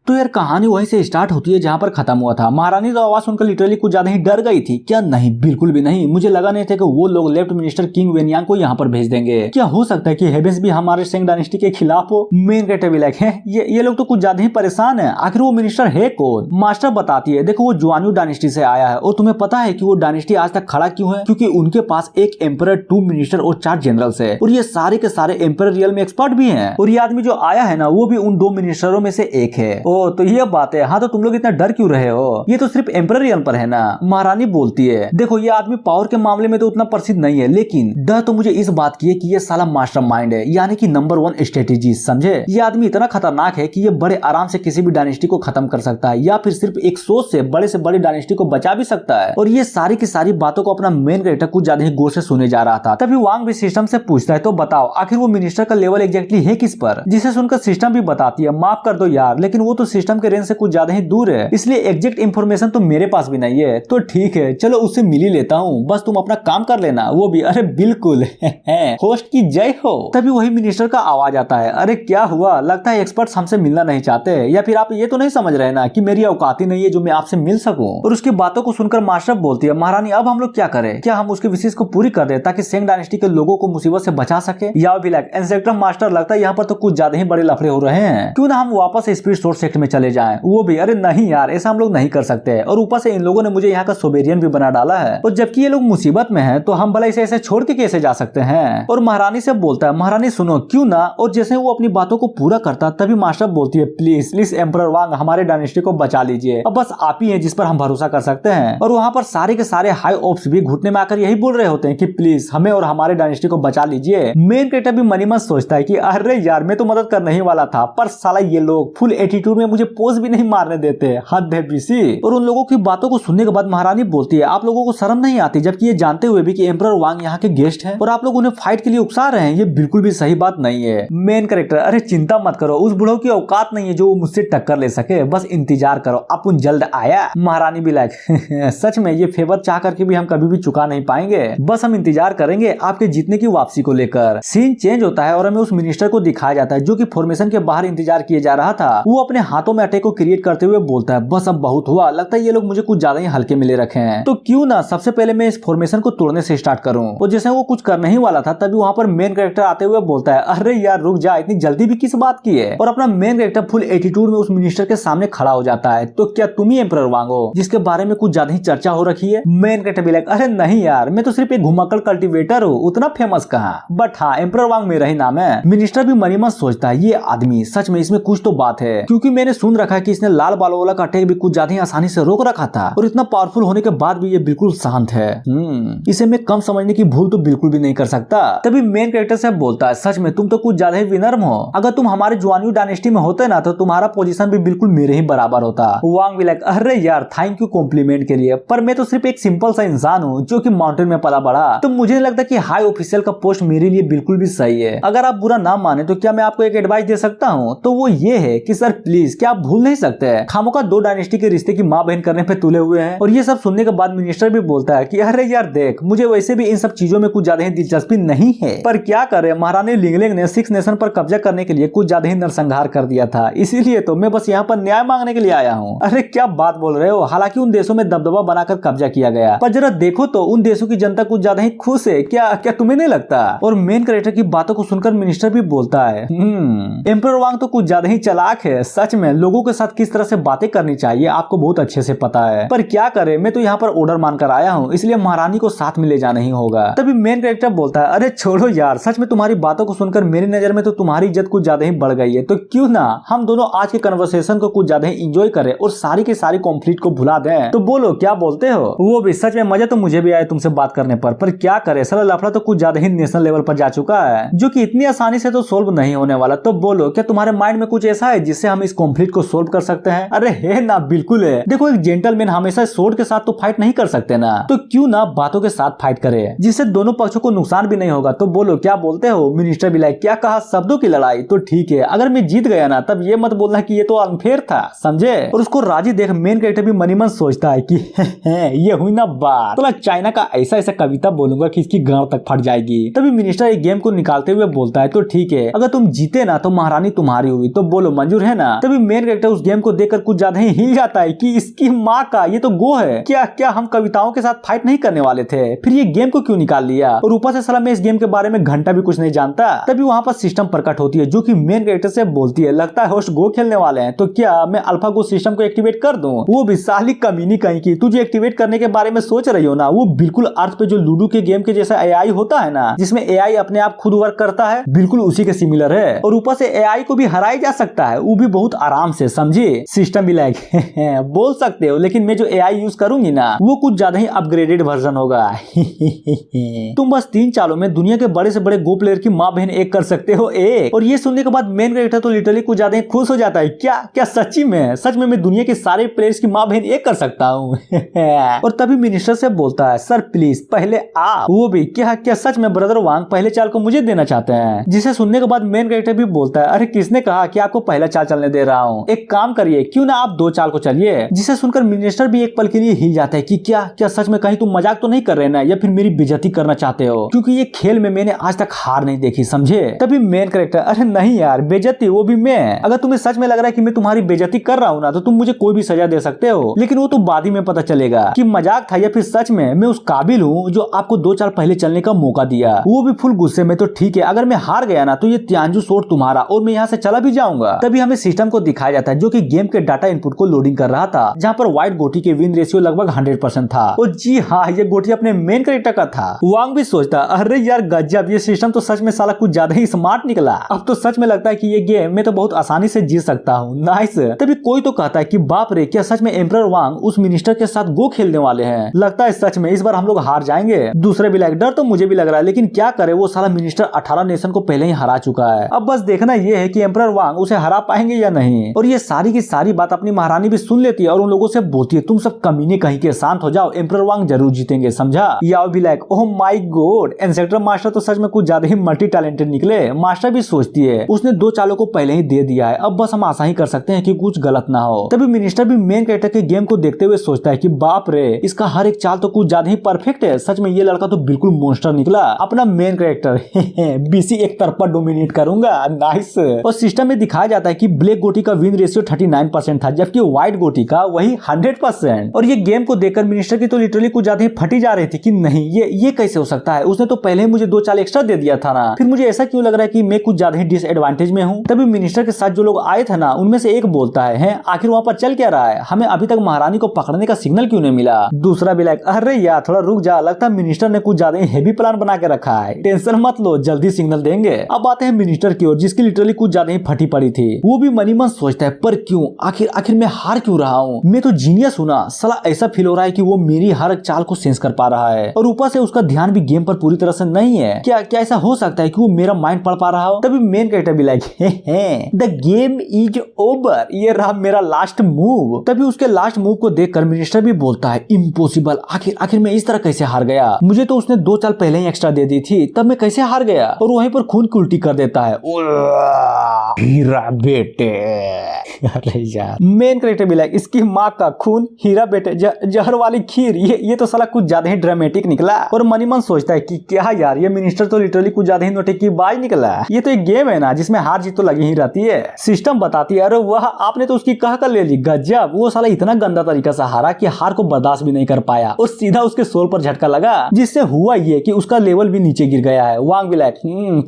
तो यार कहानी वहीं से स्टार्ट होती है जहाँ पर खत्म हुआ था। महारानी तो आवाज सुनकर लिटरली कुछ ज्यादा ही डर गई थी। क्या नहीं, बिल्कुल भी नहीं, मुझे लगा नहीं था कि वो लोग लेफ्ट मिनिस्टर किंग वेनियांग को यहाँ पर भेज देंगे। क्या हो सकता है कि हेवेंस भी हमारे सेंग डायनेस्टी के खिलाफ हो? मेन कैरेक्टर भी लाइक है ये लोग तो कुछ ज्यादा ही परेशान है। आखिर वो मिनिस्टर है कौन? मास्टर बताती है, देखो वो जुआन्यू डायनेस्टी से आया है और तुम्हें पता है कि वो डायनेस्टी आज तक खड़ा क्यों है? क्योंकि उनके पास एक एम्परर, 2 मिनिस्टर और 4 जनरल्स है और ये सारे के सारे एम्परर रियल में एक्सपर्ट भी हैं। और ये आदमी जो आया है ना वो भी उन 2 मिनिस्टरों में से एक है। ओ तो ये बात है। हाँ तो तुम लोग इतना डर क्यों रहे हो? ये तो सिर्फ एम्परर रियल पर है ना। महारानी बोलती है, देखो ये आदमी पावर के मामले में तो उतना प्रसिद्ध नहीं है, लेकिन डर तो मुझे इस बात की है कि ये साला मास्टरमाइंड है, यानी कि नंबर 1 स्ट्रेटेजी। समझे? ये आदमी इतना खतरनाक है कि ये बड़े आराम से किसी भी डायनेस्टी को खत्म कर सकता है या फिर सिर्फ एक सोच से बड़ी डायनेस्टी को बचा भी सकता है। और ये सारी की सारी बातों को अपना मेन कैरेक्टर कुछ ज्यादा ही गौर से सुने जा रहा था। तभी वांग भी सिस्टम से पूछता है, तो बताओ आखिर वो मिनिस्टर का लेवल एग्जैक्टली है किस पर? जिसे सुनकर सिस्टम भी बताती है, माफ कर दो यार, लेकिन वो तो सिस्टम के रेंज से कुछ ज्यादा ही दूर है, इसलिए एग्जैक्ट इन्फॉर्मेशन तो मेरे पास भी नहीं है। तो ठीक है चलो उससे मिल ही लेता हूँ, बस तुम अपना काम कर लेना। वो भी अरे बिल्कुल होस्ट की जय हो। तभी वही मिनिस्टर का आवाज आता है, अरे क्या हुआ? लगता है एक्सपर्ट्स हमसे मिलना नहीं चाहते, या फिर आप ये तो नहीं समझ रहे ना कि मेरी औकात ही नहीं है जो मैं आपसे मिल सकूं। और उसकी बातों को सुनकर मास्टर बोलती है, महारानी अब हम लोग क्या करें? क्या हम उसके विशेष को पूरी कर दे ताकि सेंग डायनेस्टी के लोगों को मुसीबत से बचा सके? या भी लाइक इंस्पेक्टर मास्टर, लगता है यहाँ पर तो कुछ ज्यादा ही बड़े लफड़े हो रहे हैं, क्यों ना हम वापस स्पीड सोर्स सेक्टर में चले जाएं? वो भी अरे नहीं यार, ऐसा हम लोग नहीं कर सकते, और ऊपर से इन लोगों ने मुझे यहाँ का सोबेरियन भी बना डाला है, और जबकि ये लोग मुसीबत में है तो हम भला इसे ऐसे छोड़ के कैसे जा सकते हैं? और महारानी से बोलता है, महारानी सुनो क्यों ना। और जैसे वो अपनी बातों को पूरा करता तभी मास्टर बोलती है, प्लीज प्लीज एम्परर वांग हमारे डायनेस्टी को बचा लीजिए, अब बस आप ही हैं जिस पर हम भरोसा कर सकते हैं। और वहाँ पर सारे के सारे हाई ऑप्स भी घुटने में आकर यही बोल रहे होते हैं कि प्लीज हमें और हमारे डायनेस्टी को बचा लीजिए। मेन कैरेक्टर भी मनी मन सोचता है कि अरे यार मैं तो मदद करने ही वाला था, पर साला ये लोग फुल एटीट्यूड में मुझे पोज भी नहीं मारने देते, हद है बीसी। और उन लोगों की बातों को सुनने के बाद महारानी बोलती है, आप लोगों को शर्म नहीं आती? जबकि ये जानते हुए भी कि एम्परर वांग यहाँ के गेस्ट हैं और आप लोग उन्हें फाइट के लिए उकसा रहे हैं, ये बिल्कुल भी सही बात नहीं है। मेन कैरेक्टर, अरे चिंता मत करो, उस बुढ़ो की औकात नहीं है जो वो मुझसे टक्कर ले सके, बस इंतजार करो, अपन जल्द आया। महारानी भी लाइक सच में ये फेवर चाह करके भी हम कभी भी चुका नहीं पाएंगे, बस हम इंतजार करेंगे आपके जीतने की वापसी को लेकर। सीन चेंज होता है और हमें उस मिनिस्टर को दिखाया जाता है जो कि फॉर्मेशन के बाहर इंतजार किए जा रहा था। वो अपने हाथों में अटैक को क्रिएट करते हुए बोलता है, बस अब बहुत हुआ, लगता है ये लोग मुझे कुछ ज्यादा ही हल्के मिले रखे हैं, तो क्यों ना सबसे पहले मैं इस फॉर्मेशन को तोड़ने से स्टार्ट करूं। और जैसे वो कुछ करने ही वाला था तभी वहाँ पर मेन कैरेक्टर आते हुए बोलता है, अरे यार रुक जा, इतनी जल्दी भी किस बात की है? और अपना मेन कैरेक्टर फुल एटीट्यूड में उस मिनिस्टर के सामने खड़ा हो जाता है, तो क्या तुम ही एम्परर वांग हो जिसके बारे में कुछ ज्यादा ही चर्चा हो रखी है? मेन कैरेक्टर भी लाइक, अरे नहीं यार, मैं तो सिर्फ एक घुमक्कड़ कल्टीवेटर हूँ, उतना फेमस कहाँ, बट हाँ एम्परर वांग मेरा ही नाम है। मिनिस्टर भी मनी मन सोचता है, ये आदमी सच में इसमें कुछ तो बात है, क्योंकि मैंने सुन रखा है कि इसने लाल बालों वाला का अटैक भी कुछ ज्यादा ही आसानी से रोक रखा था, और इतना पावरफुल होने के बाद भी ये बिल्कुल शांत है। इसे मैं कम समझने की भूल तो बिल्कुल भी नहीं कर सकता। तभी मेन कैरेक्टर से बोलता है, सच में तुम तो कुछ ज्यादा ही विनर्म हो, अगर तुम हमारे जुआन्यू डायनेस्टी में होते ना तो तुम्हारा पोजीशन भी बिल्कुल मेरे ही बराबर होता। वांग भी लाइक, अरे यार थैंक यू कॉम्प्लीमेंट के लिए, पर मैं तो सिर्फ एक सिंपल सा इंसान हूँ जो कि माउंटेन में पला बड़ा, तो मुझे नहीं लगता कि हाई ऑफिशियल का पोस्ट मेरे लिए बिल्कुल भी सही है। अगर आप बुरा ना माने तो क्या मैं आपको एक एडवाइस दे सकता हूँ, तो वो ये है कि सर प्लीज क्या आप भूल नहीं सकते, खामोका 2 डायनेस्टी के रिश्ते की माँ बहन करने पे तुले हुए हैं। और ये सब सुनने के बाद मिनिस्टर भी बोलता है कि अरे यार देख, मुझे वैसे भी इन सब चीजों में कुछ ज्यादा ही दिलचस्पी नहीं है, पर क्या करे, महारानी लिंगलिंग ने 6 नेशन पर कब्जा करने के लिए कुछ ज्यादा ही नरसंहार कर दिया था, इसीलिए तो मैं बस यहाँ पर न्याय मांगने के लिए आया हूँ। अरे क्या बात बोल रहे हो, हालांकि उन देशों में दबदबा बनाकर कब्जा किया गया, पर जरा देखो तो उन देशों की जनता कुछ ज्यादा ही खुश है, क्या क्या तुम्हें नहीं लगता? और मेन कैरेक्टर की बातों को सुनकर मिनिस्टर भी बोलता है, एम्परर वांग तो कुछ ज्यादा ही चालाक है, सच में लोगों के साथ किस तरह से बातें करनी चाहिए आपको बहुत अच्छे से पता है, पर क्या करे, मैं तो यहाँ पर ऑर्डर मानकर आया हूँ, इसलिए महारानी को साथ में ले जाना ही होगा। तभी मेन कैरेक्टर बोलता है, अरे छोड़ो यार, सच में तुम्हारी बातों को सुनकर मेरी नजर में तो तुम्हारी इज्जत कुछ ज्यादा ही बढ़ गई है, तो क्यों ना हम दोनों आज के कन्वर्सेशन को कुछ ज्यादा ही एंजॉय करें और सारी की सारी कॉन्फ्लिक्ट को भुला दें। तो बोलो क्या बोलते हो? वो भी सच में मजा तो मुझे भी आया तुमसे बात करने पर क्या करे, साला लफड़ा तो कुछ ज्यादा ही नेशनल लेवल पर जा चुका है, जो कि इतनी आसानी से तो सोल्व नहीं होने वाला। तो बोलो क्या तुम्हारे माइंड में कुछ ऐसा है जिससे हम इस कॉन्फ्लिक्ट को सोल्व कर सकते हैं? अरे है ना, बिल्कुल है। देखो एक जेंटलमैन हमेशा स्वॉर्ड के साथ तो फाइट नहीं कर सकते ना, तो क्यों ना बातों के साथ फाइट करे जिससे दोनों पक्षों को नुकसान भी नहीं होगा। तो बोलो क्या बोलते हो? मिनिस्टर भी लाइक, क्या कहा, शब्दों की लड़ाई, तो ठीक है, अगर मैं जीत गया ना तब ये मत बोलना कि ये तो अनफेयर था, समझे? और उसको राजी देख मेन कैरेक्टर भी मनी मन सोचता है कि ये हुई ना बात, तो चाइना का ऐसा ऐसा कविता बोलूंगा कि इसकी गांव तक फट जाएगी। तभी मिनिस्टर एक गेम को निकालते हुए बोलता है, तो ठीक है, अगर तुम जीते ना तो महारानी तुम्हारी हुई, तो बोलो मंजूर है ना? तभी मेन कैरेक्टर उस गेम को देखकर कुछ ज्यादा ही हिल जाता है कि इसकी माँ का ये तो गो है, क्या क्या हम कविताओं के साथ फाइट नहीं करने वाले थे, फिर ये गेम को क्यों निकाल लिया। और ऊपर से साला मैं इस गेम के बारे में घंटा भी कुछ नहीं जानता। तभी वहाँ पर सिस्टम प्रकट होती है जो कि मेन कैरेक्टर से बोलती है, लगता है होस्ट गो खेलने वाले हैं, तो क्या मैं अल्फा गो सिस्टम को एक्टिवेट कर दूं। वो भी साली कमीनी कहीं की, तुझे एक्टिवेट करने के बारे में सोच रही हो ना, वो बिल्कुल अर्थ पे जो लूडो के गेम के जैसा एआई होता है ना, जिसमें एआई अपने आप खुद वर्क करता है, बिल्कुल उसी के सिमिलर है। और ऊपर से एआई को भी हराया जा सकता है, वो भी बहुत आराम से, समझे। सिस्टम भी लाइक बोल सकते हो, लेकिन मैं जो एआई यूज करूंगी ना वो कुछ ज्यादा ही अपग्रेडेड वर्जन होगा। तुम बस 3 चालों में दुनिया के बड़े से बड़े गो प्लेयर की माँ बहन एक कर सकते हो एक। और ये सुनने के बाद मेन कैरेक्टर तो लिटरली कुछ ज्यादा ही खुश हो जाता है, क्या क्या सच्ची में, सच में मैं दुनिया के सारे प्लेयर्स की माँ बहन एक कर सकता हूँ। और तभी मिनिस्टर से बोलता है, सर प्लीज पहले आप। वो भी क्या क्या सच में ब्रदर वांग पहले चाल को मुझे देना चाहते हैं। जिसे सुनने के बाद मेन कैरेक्टर भी बोलता है, अरे किसने कहा कि आपको पहला चाल चलने दे रहा हूँ, एक काम करिए क्यों ना आप 2 चाल को चलिए। जिसे सुनकर मिनिस्टर भी एक पल के लिए हिल जाता है कि क्या क्या सच में कहीं तुम मजाक तो नहीं कर रहे ना, या फिर मेरी बेइज्जती करना चाहते हो, क्योंकि ये खेल में मैंने आज तक हार नहीं देखी, समझे। तभी मेन कैरेक्टर, अरे नहीं यार बेइज्जती वो भी मैं, अगर तुम्हें सच में लग रहा है कि मैं तुम्हारी बेइज्जती कर रहा हूँ ना तो तुम मुझे कोई भी सजा दे सकते हो, लेकिन वो तो बाद ही में पता चलेगा कि मजाक था या फिर सच में मैं उस काबिल हूँ जो आपको 2 चाल पहले चलने का मौका दिया। वो भी फुल गुस्से में, तो ठीक है अगर मैं हार गया ना तो ये त्यांजू सोट तुम्हारा और मैं यहाँ से चला भी जाऊंगा। तभी हमें सिस्टम को दिखाया जाता है जो कि गेम के डाटा इनपुट को लोडिंग कर रहा था, जहाँ पर व्हाइट गोटी के विन रेशियो लगभग 100% था। और जी हाँ, ये गोटी अपने मेन कैरेक्टर का था। वांग भी सोचता, अरे यार गजब, ये सिस्टम तो सच में साला कुछ ज्यादा ही स्मार्ट निकला। अब तो सच में लगता है कि ये गेम मैं तो बहुत आसानी से जीत सकता हूँ, नाइस। तभी कोई तो कहता है कि बाप रे, क्या सच में एम्परर वांग उस मिनिस्टर के साथ गो खेलने वाले हैं, लगता है सच में इस बार हम लोग हार जाएंगे। दूसरे भी लाइक, डर तो मुझे भी लग रहा है, लेकिन क्या करे, वो साला मिनिस्टर 18 नेशन को पहले ही हरा चुका है। अब बस देखना ये है कि एम्परर वांग उसे हरा पाएंगे या नहीं। और ये सारी की सारी बात अपनी महारानी भी सुन लेती है और उन लोगों से बोलती है, तुम सब कमीने कहीं के, शांत हो जाओ, एम्परर वांग जरूर जीतेंगे, समझा। याओ भी like, oh my God, inspector master तो सच में कुछ ज्यादा ही मल्टी टैलेंटेड निकले। मास्टर भी सोचती है उसने 2 चालों को पहले ही दे दिया है, अब बस हम आशा ही कर सकते हैं कि कुछ गलत ना हो। तभी मिनिस्टर भी मेन कैरेक्टर के गेम को देखते हुए सोचता है कि बाप रे, इसका हर एक चाल तो कुछ ज्यादा ही परफेक्ट है, सच में ये लड़का तो बिल्कुल मॉन्स्टर निकला। अपना मेन कैरेक्टर बीसी एक तरफा डोमिनेट करूंगा, नाइस। और सिस्टम में दिखाया जाता है कि ब्लैक गोटी का विन रेशियो 39% था, जबकि व्हाइट गोटी का वही 100%। और ये गेम को देखकर मिनिस्टर की तो लिटरली कुछ ज्यादा ही फटी जा रही थी कि नहीं, ये कैसे हो सकता है, उसने तो पहले ही मुझे 2 चाल एक्स्ट्रा दे दिया था ना, फिर मुझे ऐसा क्यों लग रहा है कि मैं कुछ ज्यादा ही डिसएडवांटेज में हूँ। तभी मिनिस्टर के साथ जो लोग आए थे ना, उनमें से एक बोलता है आखिर वहाँ पर चल क्या रहा है, हमें अभी तक महारानी को पकड़ने का सिग्नल क्यों नहीं मिला। दूसरा भी लाइक, अरे यार थोड़ा रुक जा, लगता है मिनिस्टर ने कुछ ज्यादा ही हेवी प्लान बना के रखा है, टेंशन मत लो, जल्दी सिग्नल देंगे। अब आते हैं मिनिस्टर की ओर, जिसकी लिटरली कुछ ज्यादा ही फटी पड़ी थी। वो भी मनी मन सोचता है, पर क्यों, आखिर मैं हार क्यों रहा हूँ, मैं तो जीनियस हूँ ना। साला ऐसा फील हो रहा है कि वो मेरी हर एक चाल को सेंस कर पा रहा है, और ऊपर से उसका ध्यान भी गेम पर पूरी तरह से नहीं है। क्या क्या ऐसा हो सकता है कि वो मेरा माइंड पढ़ पा रहा हो। तभी मेन कैरेक्टर भी like, the game is over, ये रहा मेरा लास्ट मूव। तभी उसके लास्ट मूव को देखकर मिनिस्टर भी बोलता है, इम्पॉसिबल, आखिर मैं इस तरह कैसे हार गया, मुझे तो उसने 2 चाल पहले ही एक्स्ट्रा दे दी थी, तब मैं कैसे हार गया। और वहीं पर खून की उल्टी कर देता है, हीरा बेटे। अरे यार, मेन कैरेक्टर भी लाइक, इसकी माँ का खून, हीरा बेटे, जहर वाली खीर, ये तो साला कुछ ज्यादा ही ड्रामेटिक निकला। और मनी मन सोचता है कि क्या यार, ये मिनिस्टर तो लिटरली कुछ ज्यादा ही नोटंकीबाज निकला। ये तो एक गेम है ना जिसमें हार जीत तो लगी ही रहती है। सिस्टम बताती है, अरे वह आपने तो उसकी कह कर ले ली, गजब। वो साला इतना गंदा तरीका से हारा कि हार को बर्दाश्त भी नहीं कर पाया और सीधा उसके सोल पर झटका लगा, जिससे हुआ ये कि उसका लेवल भी नीचे गिर गया है। वांग भी लाइक,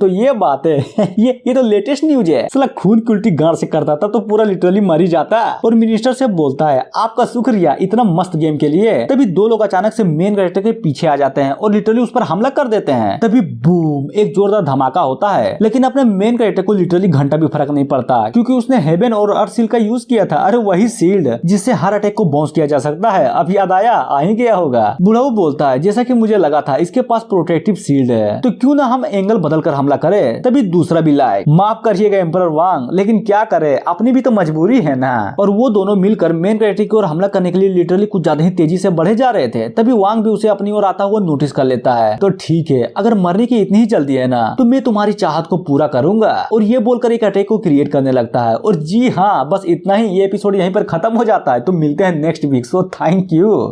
तो ये बात है। ये तो लेटेस्ट न्यूज है। साला खून की उल्टी गांड से करता था तो पूरा लिटरली मर ही जाता। और मिनिस्टर से बोलता है, आपका शुक्रिया इतना मस्त गेम के लिए। तभी 2 लोग अचानक से मेन कैरेक्टर के पीछे आ जाते हैं और लिटरली उस पर हमला कर देते हैं। तभी बूम, एक जोरदार धमाका होता है, लेकिन अपने मेन कैरेक्टर को लिटरली घंटा भी फर्क नहीं पड़ता, क्योंकि उसने हेवन और अर्थ सील्ड का यूज किया था। अरे वही सील्ड जिससे हर अटैक को बाउंस किया जा सकता है। अब याद आया, आ ही गया होगा। बुढ़ाऊ बोलता है, जैसा कि मुझे लगा था इसके पास प्रोटेक्टिव सील्ड है, तो क्यों ना हम एंगल बदल कर हमला करें। तभी दूसरा भी लाइक, माफ करिएगा एम्परर वांग, लेकिन क्या करे, अपनी भी तो मजबूरी है ना। और वो दोनों मिलकर मेन कैरेक्टर की ओर हमला करने के लिए लिटरली कुछ ज्यादा ही तेजी से बढ़े जा रहे थे। तभी वांग भी उसे अपनी ओर आता हुआ नोटिस कर लेता है, तो ठीक है, अगर मरने की इतनी ही जल्दी है ना तो मैं तुम्हारी चाहत को पूरा करूंगा। और ये बोलकर एक अटैक को क्रिएट करने लगता है। और जी हाँ, बस इतना ही, ये एपिसोड यहीं पर खत्म हो जाता है। तो मिलते हैं next week, so thank you.